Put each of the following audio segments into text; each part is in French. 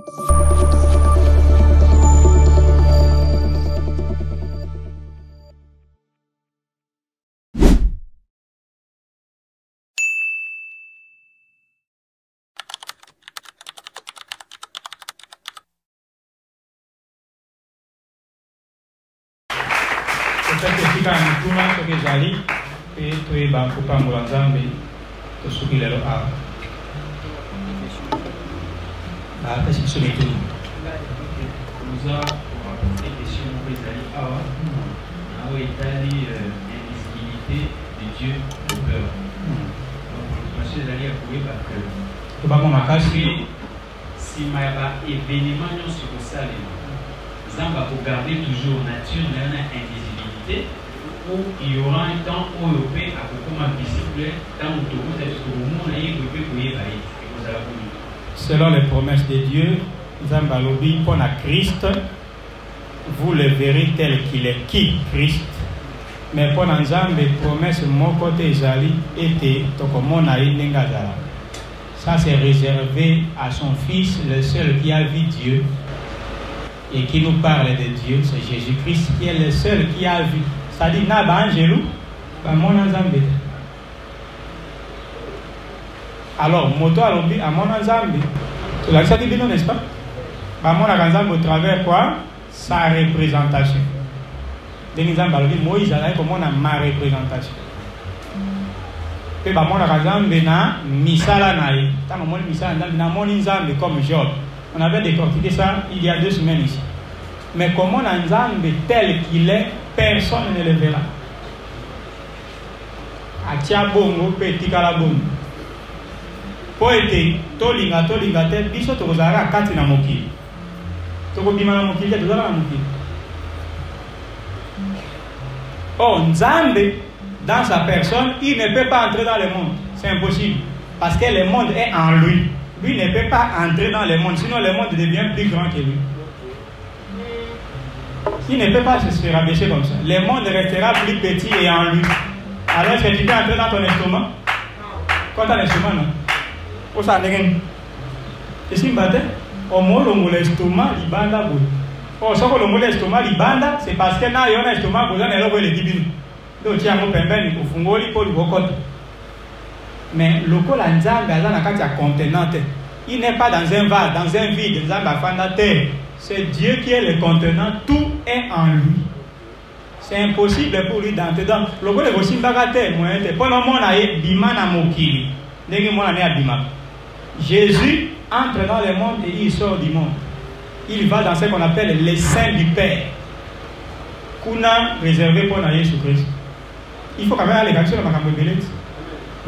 Ketika mituna soki zali pe toe ba kupangula Nzambe to soki lelo a ba kasi soki tu nous a pour apporter question pour Zali awa na o itali l'invisibilité de Dieu au cœur. Donc monsieur Zali a coué ba que to ba mona kasi si ma ba événement nyonso ko salema Nzambe ko garder toujours nature na invisibilité où il y aura un temps où le paix a beaucoup visible dans le monde. Selon les promesses de Dieu, Zambalobi pour la Christ, vous le verrez tel qu'il est. Qui Christ? Mais pour Nzambe, promesse mon côté Zali était ça c'est réservé à son fils, le seul qui a vu Dieu et qui nous parle de Dieu, c'est Jésus-Christ qui est le seul qui a vu. C'est-à-dire, na ba angelou, ba mon Nzambe. Alors, moto alobi a mon Nzambe. Tu l'as dit bien, n'est-ce pas? Ba mon Nzambe au travers quoi? Sa représentation. Deni Nzambe alobi Moïse a comme on a ma représentation. Pe ba mon Nzambe na misala na ye. Tant mon misala na mon Nzambe comme Job. On avait décortiqué ça il y a 2 semaines ici. Mais comment Nzambe tel qu'il est, personne ne le verra. Atia bongo petit kalabongo. Poete tolinga te biso tozara kati na mokili. Toko bima na mokili tozara na mokili. Oh Nzambe dans sa personne, il ne peut pas entrer dans le monde. C'est impossible parce que le monde est en lui. Lui ne peut pas entrer dans le monde, sinon le monde devient plus grand que lui. Il ne peut pas se rabaisser comme ça. Le monde restera plus petit et en lui. Alors, est-ce que tu peux entrer dans ton estomac? Quand tu as l'estomac, non? Où ça n'est pas? Si au moins l'estomac, il banda. Oh, si on l'estomac, il banda, c'est parce que là, il y a un estomac, vous avez le dibine. Donc, il y a un peu de fungoli pour le cocotte. Mais le col en Nzambe, il n'est pas dans un vase, dans un vide. C'est Dieu qui est le contenant, tout est en lui. C'est impossible pour lui d'entrer dans le col de Simbagate. Pendant mon aïe, Bimana Mokili. Jésus entre dans le monde et il sort du monde. Il va dans ce qu'on appelle les saints du Père. Kuna réservé pour Jésus-Christ. Il faut quand même aller sur la Macambelette.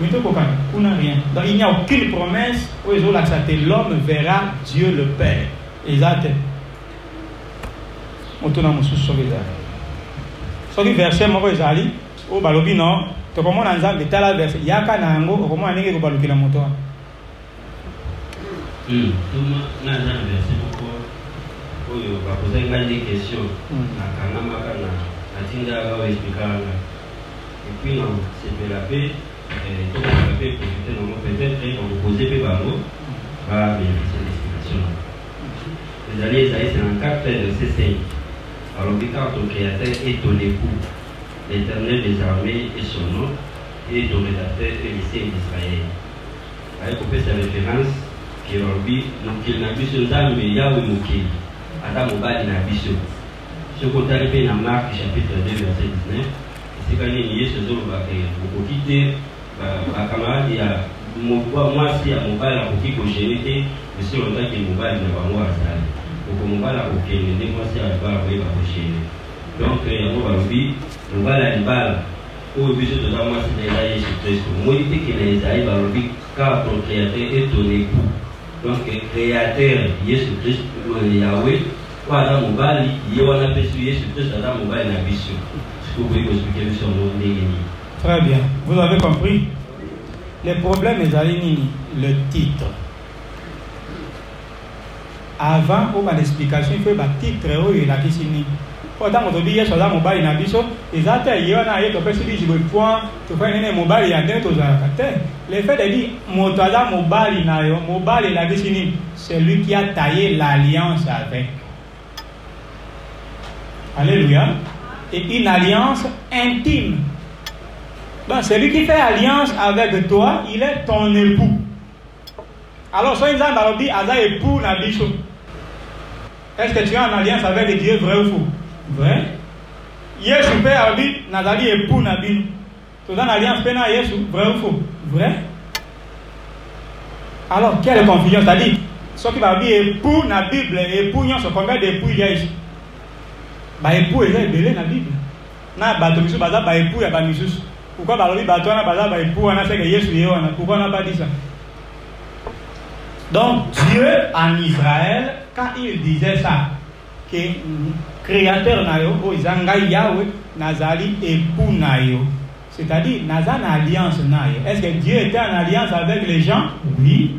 Rien. Donc il n'y a aucune promesse où l'homme verra Dieu le Père. Exact. On tourne à sur le verset moko ezali o balobi non to komona Nzambe tala verset yaka nango okomona ndenge ko balukila moto. Tuma na verset moko oyo ba poser une question na kana makana atinda ba expliquer et puis non c'est la paix. Donc, on peut profiter peut-être et on poser peu bango va bénéficier de l'explication. Les alliés, c'est un 4 verset 5. Alors, car ton créateur est ton époux, l'Éternel des armées est son nom, et ton rédacteur est le Seigneur d'Israël. Avec cette référence, qui est Rabbi, donc il n'a plus ce Nzambe Yahweh Mokili, Adam Obadi n'a plus ce. Ce qu'on a arrivé dans Marc chapitre 2 verset 19, c'est quand il y a ce jour où quitter camarade ya moi si à mobile à qui cogénité mais si on a qui mobile ne va moi ça donc mobile à aucun ne moi si à ba ba cogéné donc il y a moi vie mobile à balle au but de la moi c'est là Jésus Christ moi dit que les aïe ba vie car ton créateur est ton époux donc créateur Jésus Christ Yahweh quoi dans mobile il y a on appelle Jésus Christ dans mobile na vision ce que vous pouvez expliquer sur mon déni. Très bien. Vous avez compris? Le problème est le titre. Avant, on a l'explication, il faut le titre où il a Autant aujourd'hui, il y a des mobile dans biso, ils attendent, il y en a qui peuvent dire je point, tu fais une mobile, il y a deux autres acteurs. Le fait de dire motada mobile nayo, mobile la décennie, c'est lui qui a taillé l'alliance avec. Alléluia. Et une alliance intime. Donc celui qui fait alliance avec toi, il est ton époux. Alors soit ils ont dit Aza époux na biso. Est-ce que tu es en alliance avec Dieu, vrai ou faux? Vrai. Yesu père a dit Nazali époux na bin. Tu es en alliance avec Yesu, vrai ou faux? Vrai. Alors quelle confusion? C'est-à-dire, ce qui va dire époux na Bible, époux, il y a combien d'époux il y a ici? Bah époux il est belé na Bible. Na bato misu baza ba époux ya ba misus. Pourquoi ba lobi bato na baza ba époux na c'est que Yesu yé wana. Pourquoi on n'a pas dit ça? Donc Dieu en Israël, quand il disait ça, que créateur nayo, o izanga Yahweh, nazali époux nayo. C'est-à-dire, naza na alliance nayo. Est-ce que Dieu était en alliance avec les gens? Oui.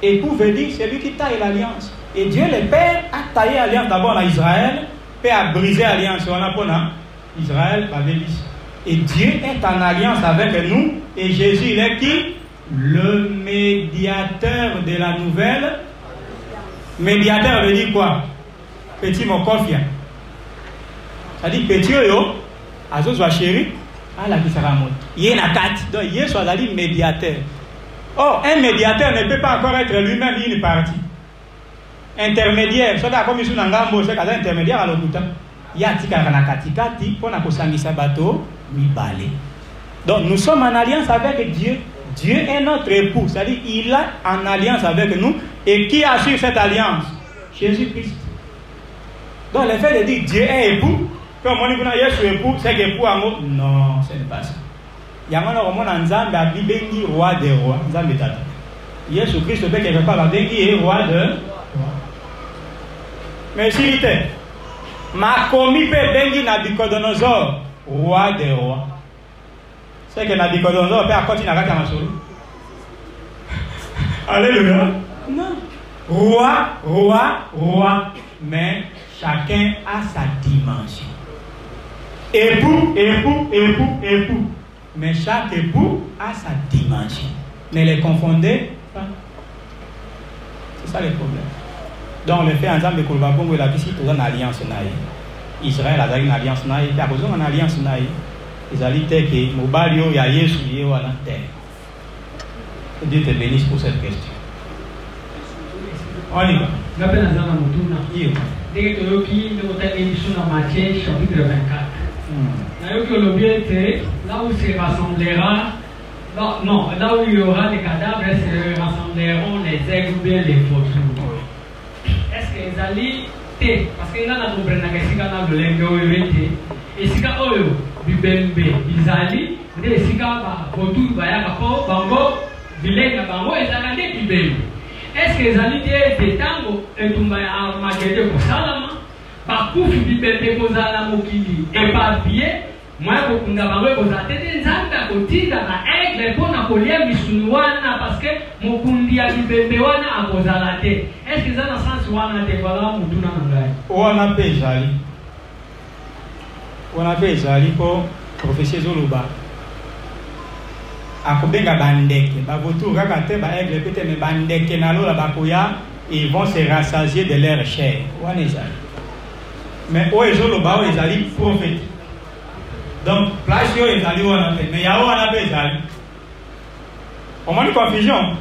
Époux veut dire celui qui taille l'alliance. Et Dieu le Père a taillé l'alliance d'abord en Israël, puis a brisé l'alliance. On a pour Israël, et Dieu est en alliance avec nous. Et Jésus, il est qui? Le médiateur de la nouvelle. Médiateur veut dire quoi? Petit mokofia. Ça dit petit yo, azo soit chéri, à la qui sera mot. Il est na carte. Donc il soit allé médiateur. Oh, un médiateur ne peut pas encore être lui-même une partie. Intermédiaire, soit comme ici nangambo, c'est qu'un intermédiaire à l'autre. Il y a tika na katikati pour na kosangisa bato mi balé. Donc nous sommes en alliance avec Dieu. Dieu est notre époux, c'est-à-dire il est en alliance avec nous. Et qui assure cette alliance? Jésus-Christ. Donc le fait de dire Dieu est époux, comme on dit que Jésus est époux, c'est qu'époux amour. Non, ce n'est pas ça. Il y a un moment en Nzambe a bengi roi des rois. Nzambe tata. Jésus-Christ peut quelque part bengi roi de rois. Mais s'il était, ma commis peut bengi Nabucodonosor roi des rois. C'est que Nabucodonosor peut continuer à faire ma solo. Alléluia. Non. Roi, roi, roi. Mais chacun a sa dimension. Époux, époux, époux, époux. Mais chaque époux a sa dimension. Ne les confondez pas. C'est ça le problème. Donc le fait ensemble de Kolbabongo et la visite aux en alliance naïe. Israël a une alliance naïe. Il y a besoin d'une alliance naïe. Ils allaient dire que Mobalio y a Yesu y est à la terre. Dieu te bénisse pour cette question. On y va. L'appel à Zama Moutouna. Dès que tu as émission dans Matthieu chapitre 24. Là où se rassemblera, non, là où il y aura des cadavres, se rassembleront les aigles ou bien les vautours. Est-ce que les alliés, parce que là, on a compris que si on a de l'engueulé, et si on a bibembe, les alliés, si on a vautour, bayakapo, bango, bilenga bango, et on a des bibembe. Est-ce que les alliés des tango et tombent à Magédé pour Salama? Par contre, bibembe kozala mokili et par pied. Moi, je suis en train de dire parce que mon kundi a bibembe wana akozala te. Est-ce que ça dans sens wana te voilà mutuna ngai? On a payé Zali. On a payé Zali pour professeur Zoluba. Akobenga bandeke, ba votu rakate ba aigle peut-être mais bandeke na lola bakoya ils vont se rassasier de leur chair. Wana Zali. Mais où est Zoluba où Zali prophète. Donc, place yo ezali wana pe, mais yao wana pe ezali. On m'a dit confusion.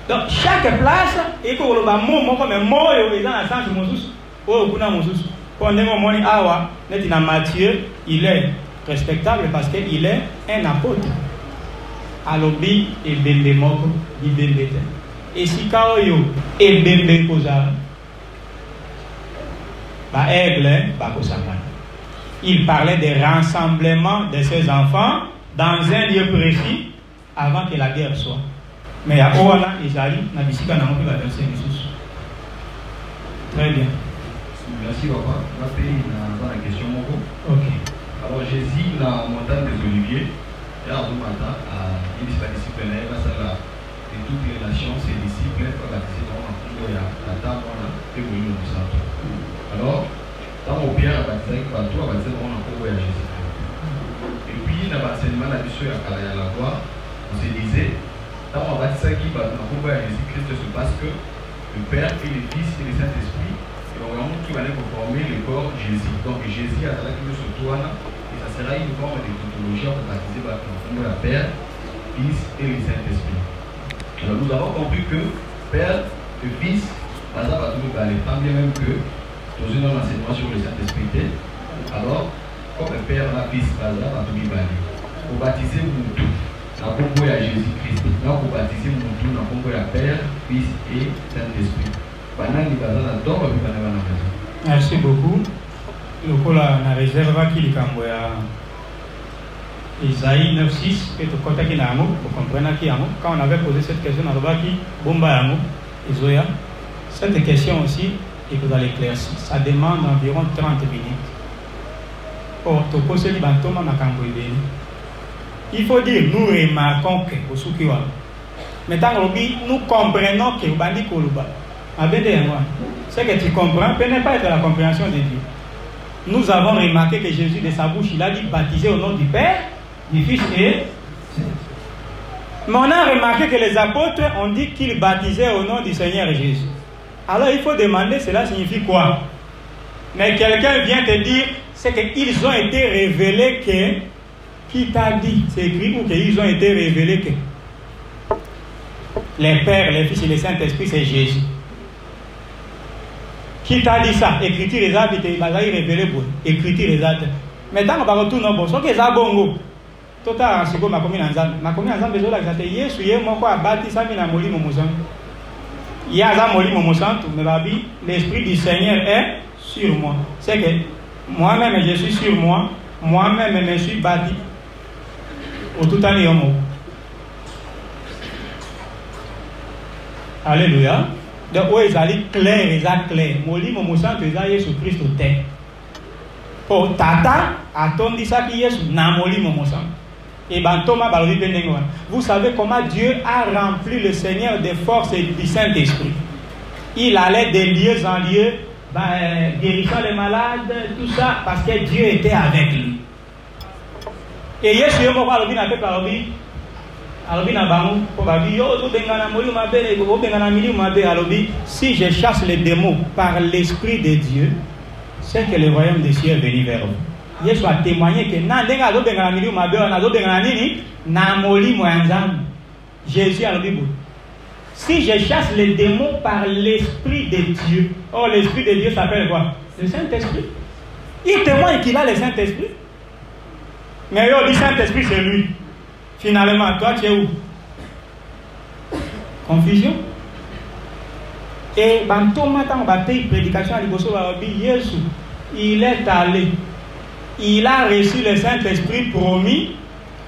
Donc, chaque place, il faut que le mot, mais mot est dans la sens de Moussous, ou kuna Moussous. Pendant que mon awa, net dans Matthieu, il est respectable parce qu'il est un apôtre. Alobi et bembe moko, di bembe te. Et si kao yo, et bembe kozala, ba aigle, ba kozala. Il parlait des rassemblements de ses enfants dans un lieu précis avant que la guerre soit. Mais à Oana, Isaïe, Nabisika n'a pas verset Jésus. Très bien. Merci, papa. On va payer la question. Ok. Alors, Jésus, la montagne des Oliviers, et à Roumata, il est disciplinaire, là, ça là, de toutes les nations, ses disciples, la table, on a évolué au centre. Alors, dans mon baptisé bateau, baptisé on a envoyé Jésus. Et puis, dans l'enseignement de la mission à la voix, on se disait, quand on baptise qui va envoyer Jésus-Christ, c'est parce que le Père et le Fils et le Saint-Esprit, et vraiment qui va former le corps Jésus. Donc Jésus a la qui se tourne, et ça sera une forme de tautologie pour baptiser le Père, Fils et le Saint-Esprit. Alors nous avons compris que Père et Fils, par exemple, tant bien même que dans un enseignement sur le Saint-Esprit, alors comme le Père, la Fils, par exemple, pour baptiser Moutou, il y a Jésus-Christ. Donc pour baptiser Moutou, il y a Père, Fils et Saint-Esprit. Merci beaucoup. Le coup là, on a réservé qui est Isaïe 9:6, et tout côté qui n'a pas, pour comprendre qui a quand on avait posé cette question, on a dit Bomba Yamo, Isoya. Cette question aussi, et vous allez éclaircir, ça demande environ 30 minutes. Or, tu peux se dire, il faut dire, nous remarquons que, mais tant que nous comprenons que, c'est que tu comprends, peut ne pas être la compréhension de Dieu. Nous avons remarqué que Jésus, de sa bouche, il a dit baptiser au nom du Père, du Fils et. Mais on a remarqué que les apôtres ont dit qu'ils baptisaient au nom du Seigneur Jésus. Alors il faut demander cela signifie quoi? Mais quelqu'un vient te dire, c'est qu'ils ont été révélés que. Qui t'a dit? C'est écrit ou qu'ils ont été révélés que. Les Pères, les Fils et les Saint-Esprit, c'est Jésus. Qui t'a dit ça? Écriture les actes, il va révéler pour écriture les actes. Mais tant qu'on va retourner au bon, ce qui est bongo. Tout à l'heure, ma commune en besoin de Yesu, il y a mon quoi bâti ça, il y a moli mon mousson. Il y a un moli mon mousson, mais l'esprit du Seigneur est sur moi. C'est que moi-même je suis sur moi, moi-même je suis bâti. Au tout à l'heure, alléluia. Donc, où ils allaient clair, ils allaient clair. Moli mon mousson, ils allaient Jésus Christ au terre. Pour tata, attendu ça qui est na moli mon mousson. Et ben Thomas Balobi Benengwa. Vous savez comment Dieu a rempli le Seigneur de force et du Saint-Esprit. Il allait de lieu en lieu, guérissant les malades, tout ça, parce que Dieu était avec lui. Et Yesu Yemo Balobi n'a pas Balobi. Alobi na bango, pour babi yo to bengana moli mabe, o bengana mili mabe alobi. Si je chasse les démons par l'Esprit de Dieu, c'est que le royaume des cieux est venu vers vous. Jésus a témoigné que Jésus a dit si je chasse les démons par l'Esprit de Dieu, oh l'Esprit de Dieu s'appelle quoi? Le Saint-Esprit. Il témoigne qu'il a le Saint-Esprit. Mais le Saint-Esprit c'est lui. Finalement, toi tu es où? Confusion. Et Thomas dans la prédication à l'Ibosso, Jésus, il est allé. Il a reçu le Saint-Esprit promis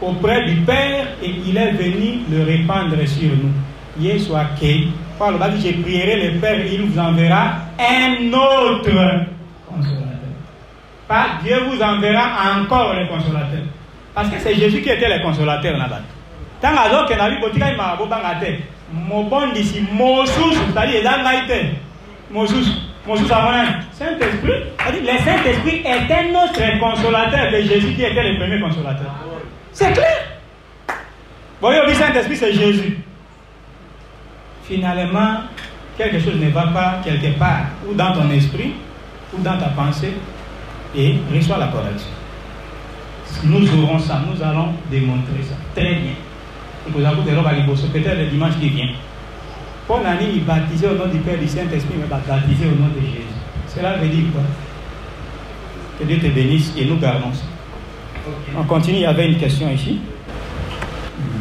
auprès du Père et il est venu le répandre sur nous. Jésus a dit, je prierai le Père, il vous enverra un autre consolateur. Pas Dieu vous enverra encore le consolateur. Parce que c'est Jésus qui était le consolateur là-bas. Tant que nous avons dit que mon bon d'ici, Moses, c'est-à-dire Moses. Saint-Esprit, le Saint-Esprit était notre consolateur de Jésus qui était le premier consolateur. C'est clair. Voyez, le Saint-Esprit c'est Jésus. Finalement, quelque chose ne va pas quelque part, ou dans ton esprit, ou dans ta pensée, et reçois la correction. Nous aurons ça, nous allons démontrer ça. Très bien. Vous avez peut-être le dimanche qui vient. Paul a dit, il baptisait au nom du Père du Saint-Esprit, mais baptisé au nom de Jésus. Cela veut dire quoi? Que Dieu te bénisse et nous gardons ça. Okay. On continue, il y avait une question ici.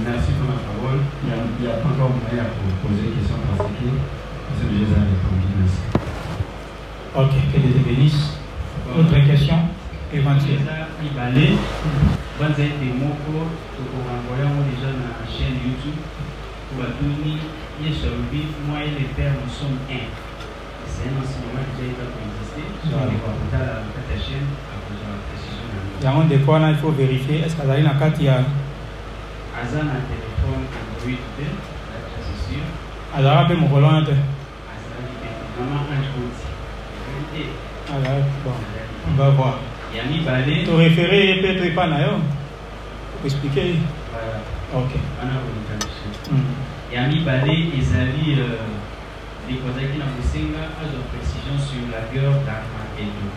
Merci pour la parole. Il n'y a pas encore moyen pour poser des questions parce que Jésus a répondu. Merci. Ok, que Dieu te bénisse. Autre question éventuelle. Il va aller. Vous avez des mots pour envoyer déjà dans la chaîne YouTube. Pour la donner. Moi et le Père, nous sommes un. C'est un enseignement qui a déjà existé. Sur les portails à la chaîne, à cause de la précision. Il y a des fois, il faut vérifier. Est-ce qu'il y a une carte? Il y a un téléphone Android, c'est sûr. Alors, appelle mon volant. Vraiment Android. Alors, bon. On va voir. Yami Balé. Tu référé peut-être pas d'ailleurs. Pour expliquer. Voilà. Ok. Yami Balé et Zali, les Kozaki na Musenga, a de précision sur la guerre d'Armageddon.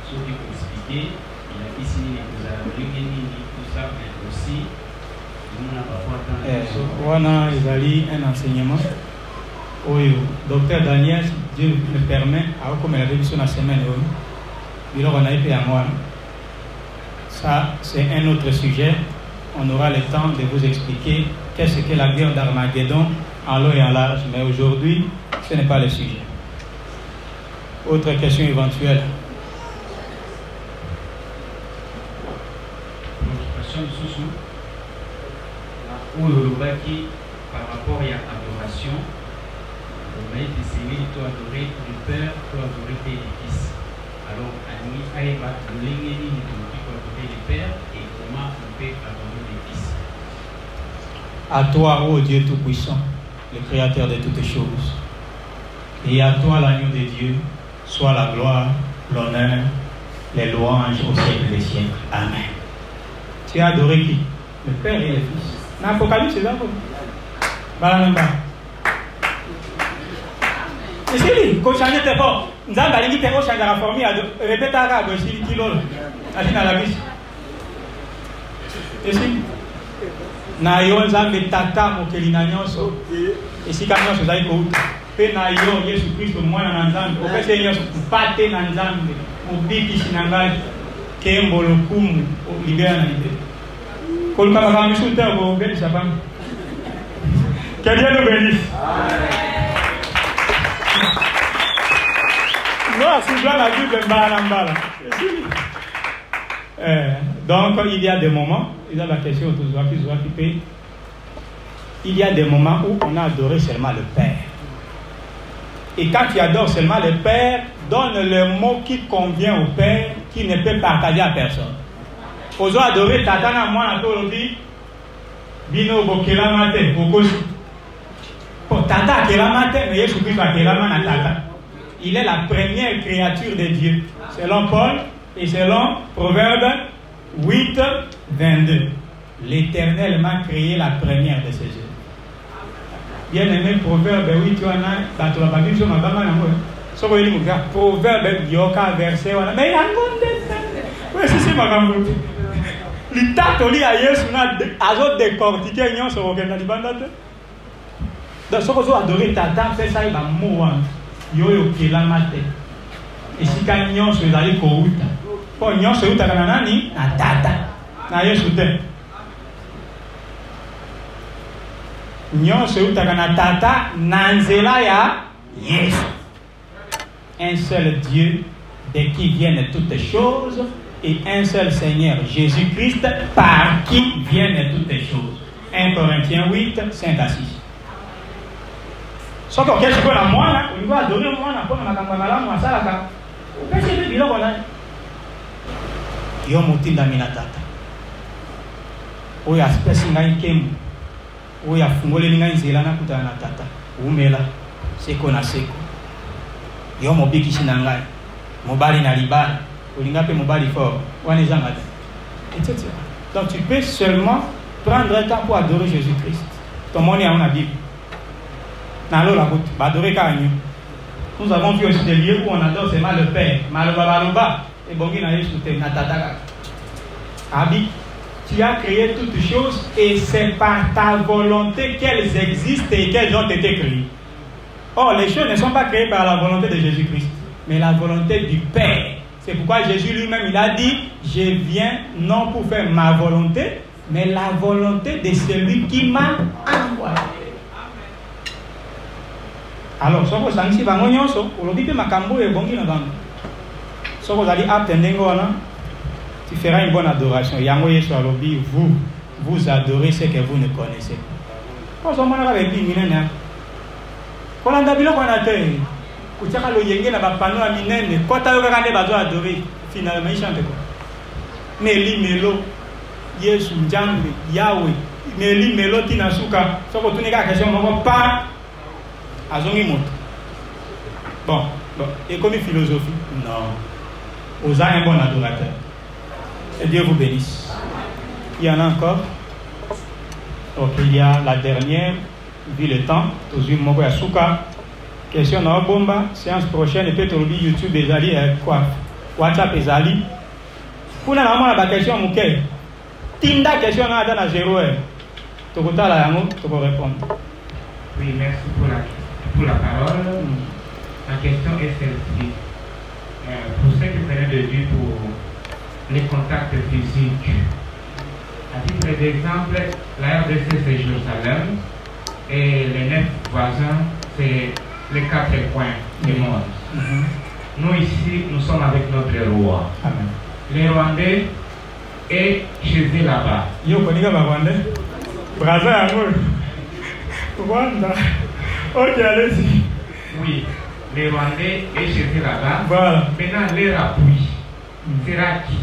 Ce qui peut expliquer, il a ici les Kozaki, tout ça, mais aussi, nous n'avons pas attendu. Voilà, Zali, un enseignement. Oui, docteur Daniel, Dieu me permet, comme il avait vu sur la semaine, il aura été à moi. Ça, c'est un autre sujet. On aura le temps de vous expliquer qu'est-ce que la guerre d'Armageddon en long et en large. Mais aujourd'hui, ce n'est pas le sujet. Autre question éventuelle. Notre question de Soussou. Où le baki par rapport à l'adoration, on va essayer de adorer le Père, de adorer le Fils. Alors, Annie Aïba, le Lingeni, pour adorer le Père et comment on peut adorer le Fils. À toi, ô Dieu Tout-Puissant, le Créateur de toutes choses, et à toi, l'agneau de Dieu, soit la gloire, l'honneur, les louanges au siècle des siècles. Amen. Tu as adoré qui? Le Père et le Fils. Dans l'Apocalypse, c'est là. Balanamba. Et c'est lui, quand change tes pas, nous avons dit que nous change la formule, répète à la gauche, il kilo, à la vis. Et si, na yo nzambe tata mokeli na nyonso, et si quand nyonso zali ko pe na yo Yesu Kristo mwana na nzambe, opese nyonso kupate na nzambe, mobikisi na ngai, kembo lokumu, libera na libera. Koluka makambi sur terre, vous bénissez sa femme. Que Dieu nous bénisse. Donc, il y a des moments, il y a la question il y a des moments où on a adoré seulement le Père. Et quand tu adores seulement le Père, donne le mot qui convient au Père, qui ne peut partager à personne. Ozo adoré tatana mwana tolobi bino bokela mate bokosi. Pour tata kela mate mais Yesu Christ akela mana tata. Il est la première créature de Dieu selon Paul et selon Proverbe 8 22. L'Éternel m'a créé la première de ses œuvres. Bien aimé Proverbe 8 wana bato ba biso mabanga na mo. Soko eli muka Proverbe yoka verset wana mais yangonde. Ouais c'est makambo. L'Itatoli a Yesu na azo décortiquer nyonso okenda libanda te. Donc soko zo adorer tata c'est ça il va mourir. Yoyo kela mate. Et si ka nyonso ezali ko uta. Po nyonso uta kana nani? Na tata. Na Yesu te. Nyonso uta kana tata na nzela ya Yesu. Un seul Dieu de qui viennent toutes choses. Et un seul Seigneur, Jésus-Christ, par qui viennent toutes les choses. 1 Corinthiens 8, 5 à 6. Ce que je la moi, on va adorer moi, on va adorer moi, ça là. On peut se dire, il y a yo muti ndamina tata. Oya spesi ngai kemu. Oya fungole ngai nzela na kutana na tata. Umela seko na seko. Yo mobiki sinangai. Mobali na libali. Etc. Donc tu peux seulement prendre un temps pour adorer Jésus-Christ. Ton monde est en la Bible. Nous avons vu aussi des lieux où on adore seulement le Père. Et tu as créé toutes choses et c'est par ta volonté qu'elles existent et qu'elles ont été créées. Or, les choses ne sont pas créées par la volonté de Jésus-Christ, mais la volonté du Père. C'est pourquoi Jésus lui-même, il a dit, je viens non pour faire ma volonté, mais la volonté de celui qui m'a envoyé. Alors, si vous avez dit, tu feras une bonne adoration. Vous adorez ce que vous ne connaissez pas. Kuchaka lo yenge na bapano ya minene kota yo kaka nde bazo adorer finalement il chante quoi meli melo Yesu Nzambe Yahweh meli melo tina suka soko tunika question moko pa azongi moto bon et comme philosophie non aux un bon adorateur. Et Dieu vous bénisse. Il y en a encore. Donc il y a la dernière, vu le temps, toujours Moko Yasuka. Question dans Bomba, séance prochaine, et peut-être YouTube Ezali, quoi? WhatsApp Ezali. Pour la question, Mouké. Tinda question dans 0 heure. Tu peux répondre. Oui, merci pour la parole. La question est celle-ci. Pour ce que vous venez de dire pour les contacts physiques, à titre d'exemple, la RDC c'est Jérusalem et les 9 voisins c'est les 4 coins du monde. Nous ici, nous sommes avec notre roi. Amen. Les Rwandais et chez eux là-bas. Yo connais pas Rwandais? Brazza Rwanda. Ok, allez-y. Oui, les Rwandais et chez eux là-bas. Voilà. Maintenant, leur appui sera qui?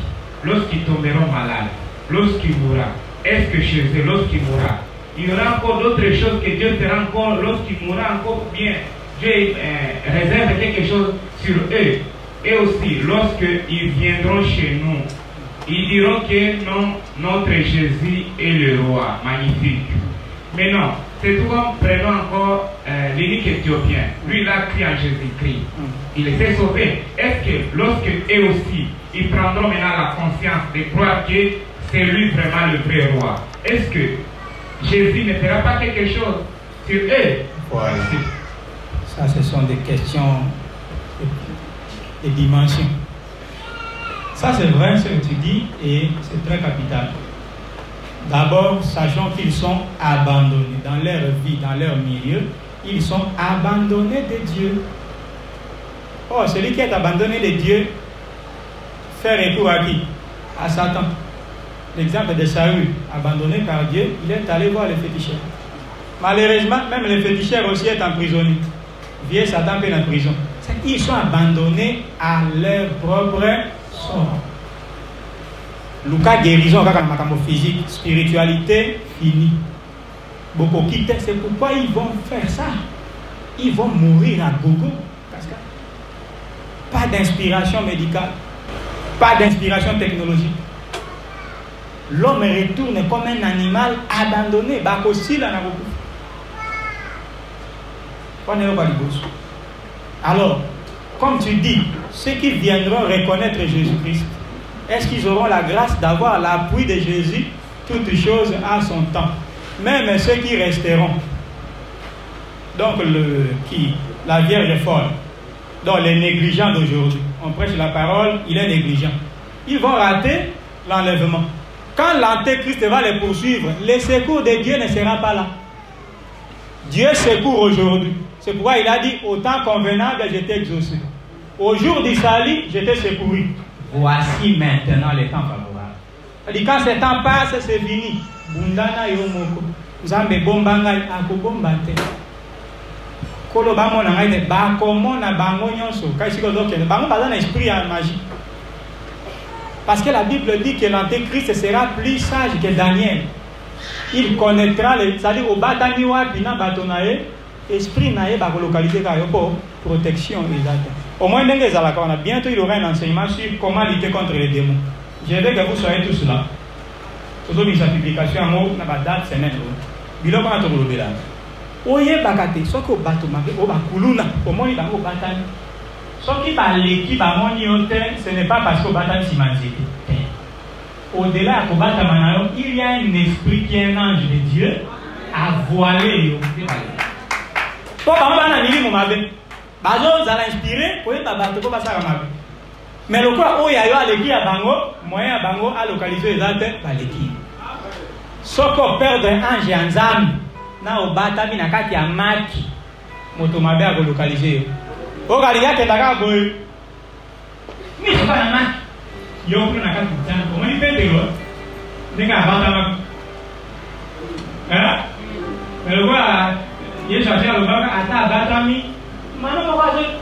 Lorsqu'ils tomberont malades, lorsqu'ils mourront, est-ce que chez eux, lorsqu'ils mourront, il y aura encore d'autres choses que Dieu fera encore lorsqu'ils mourront encore bien? Dieu réserve quelque chose sur eux. Et aussi, lorsqu'ils viendront chez nous, ils diront que non, notre Jésus est le roi. Magnifique. Mais non, c'est tout comme prenons encore l'unique Éthiopien. Lui, il a cru en Jésus-Christ. Il s'est sauvé. Est-ce que lorsque eux aussi, ils prendront maintenant la conscience de croire que c'est lui vraiment le vrai roi, est-ce que Jésus ne fera pas quelque chose sur eux? Voilà. Ça, ce sont des questions, des dimensions. Ça, c'est vrai ce que tu dis et c'est très capital. D'abord, sachons qu'ils sont abandonnés dans leur vie, dans leur milieu. Ils sont abandonnés de Dieu. Oh, celui qui est abandonné de Dieu fait recours à qui? À Satan. L'exemple de Saül, abandonné par Dieu, il est allé voir les féticheurs. Malheureusement, même les féticheurs aussi sont emprisonnés. Vieux Satan est en prison. Ils sont abandonnés à leur propre sort. Lucas guérison, physique, spiritualité, fini. Beaucoup quittent, c'est pourquoi ils vont faire ça. Ils vont mourir à gogo. Pas d'inspiration médicale, pas d'inspiration technologique. L'homme retourne comme un animal abandonné. Alors, comme tu dis, ceux qui viendront reconnaître Jésus-Christ, est-ce qu'ils auront la grâce d'avoir l'appui de Jésus? Toutes choses à son temps. Même ceux qui resteront. Donc, la Vierge folle. Donc, les négligents d'aujourd'hui. On prêche la parole, il est négligent. Ils vont rater l'enlèvement. Quand l'antéchrist va les poursuivre, le secours de Dieu ne sera pas là. Dieu secourt aujourd'hui. C'est pourquoi il a dit, au temps convenable, je t'ai exaucé. Au jour du salut, je t'ai secouru. Voici maintenant les temps favorables. C'est-à-dire, quand ce temps passe, c'est fini. Bundana yomoko. Zambe bombangai akobombate. Kolo bamo na ngai ba komo na bango nyonso. Kasi ko donc bango bazana esprit en magie. Parce que la Bible dit que l'antéchrist sera plus sage que Daniel. Il connaîtra les, c'est-à-dire au batani wapi na batonae esprit nae ba localiser ka yopo protection exacte. Au moins ndenge ezalaka on a bientôt il y aura un enseignement sur comment lutter contre les démons. Je veux que vous soyez tous là. Aujourd'hui sa publication en na ba date semaine. Biloko na to lobela. Oye bakate soko bato mabe o bakuluna au moins il ba o batani. Soki baleki bamoni ote ce n'est pas parce que batani simanziki. Au-delà de Kobatamanayo, il y a un esprit qui est un ange de Dieu à voiler. Mais le quoi, où il y a eu à l'équipe à Bango, moyen à Bango à localiser les athées par l'équipe. Soko perdre un ange en zam, na obatami na kati ya maki, motomabe à localiser. Au Galia qui est d'accord, mais c'est pas un maki. Yo pun nak kata, comment il fait de l'eau? Dengan apa tak? Kalau gua, dia sahaja lupa kan, ada batami, mana mau kasih?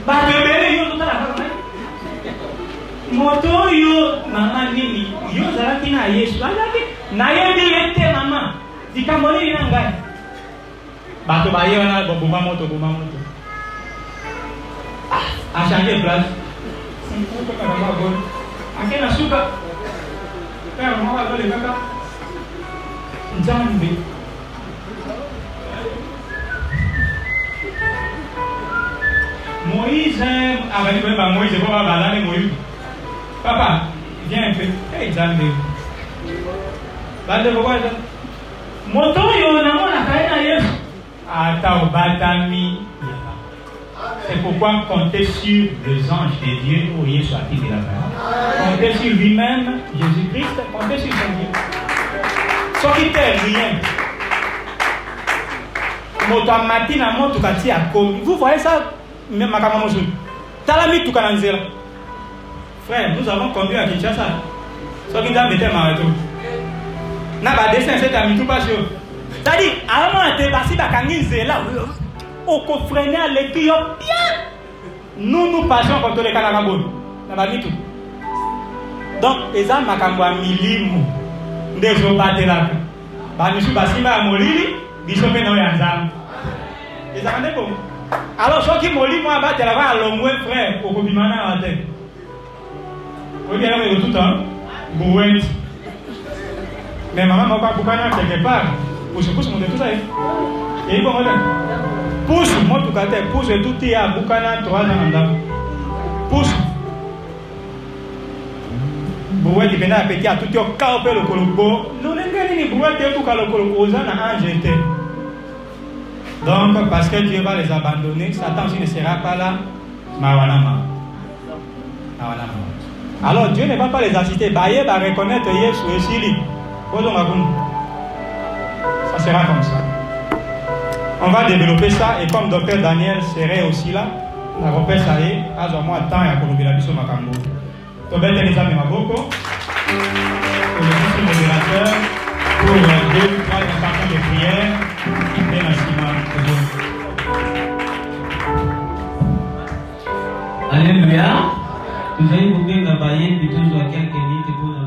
Batu beli yo tu tak apa kan? Motor yo, mama ni, yo zara kina Yesus, lagi, naya di ente mama, di kamar ni nanggai. Batu bayi mana, buma motor. Asyik belas. Akena suka. Père, moi, le kaka. Nzambe. Moïse, Moïse, Moïse. Papa, viens un peu. Hey, Nzambe. Bande pourquoi ça? Moto yo na mona kaina Yesu. Ata obatami. C'est pourquoi compter sur les anges de Dieu pour Yesu a de la parole. Compter sur lui-même, Jésus-Christ, compter sur son Dieu. Ce qui fait rien. Motamati na moto kati a komi. Vous voyez ça, même ma kamamosu. Talami tout kananzela. Frère, nous avons conduit à Kinshasa. Ce qui t'a mis marathon. Na ba dessin c'est ami tout pas sûr. C'est-à-dire, à un moment, tu es passé à Kanginzela. Au freiner à l'équipe bien. Nous passons contre les Kanagabon. Donc, les âmes à milimu. Des eaux pas de la. Bamisou Basima à Molili, Bishop et Noyanzam. Les âmes bon. Alors, ceux qui molli, moi, battre la à l'homme, frère, au Kobimana à la tête. Vous voyez, il y a tout le temps. Bouet. Mais maman m'a pas boucané quelque part. Pousse, mon tout ça. Et bon, pousse, moi tout cas, pousse tout est à boucana 3 ans en pousse. Bouet qui venait à péter à tout au cas au le colobo. Nous n'avons ni bouet tout cas le colobo aux anges jetés. Donc, parce que Dieu va les abandonner, Satan aussi ne sera pas là. Mawanama. Alors, Dieu ne va pas les assister. Baye va reconnaître Yesu et Sili. Ça sera comme ça. On va développer ça et comme docteur Daniel serait aussi là, la repère ça y est, à moi temps et à Colombie la biso makambo. Tobel Tenisa Memaboko, pour le ministre modérateur, pour 2 ou 3 intentions de prière, et l'assiment. Alléluia. Nous allons vous dire la baïenne, puis toujours à quelques minutes pour nous.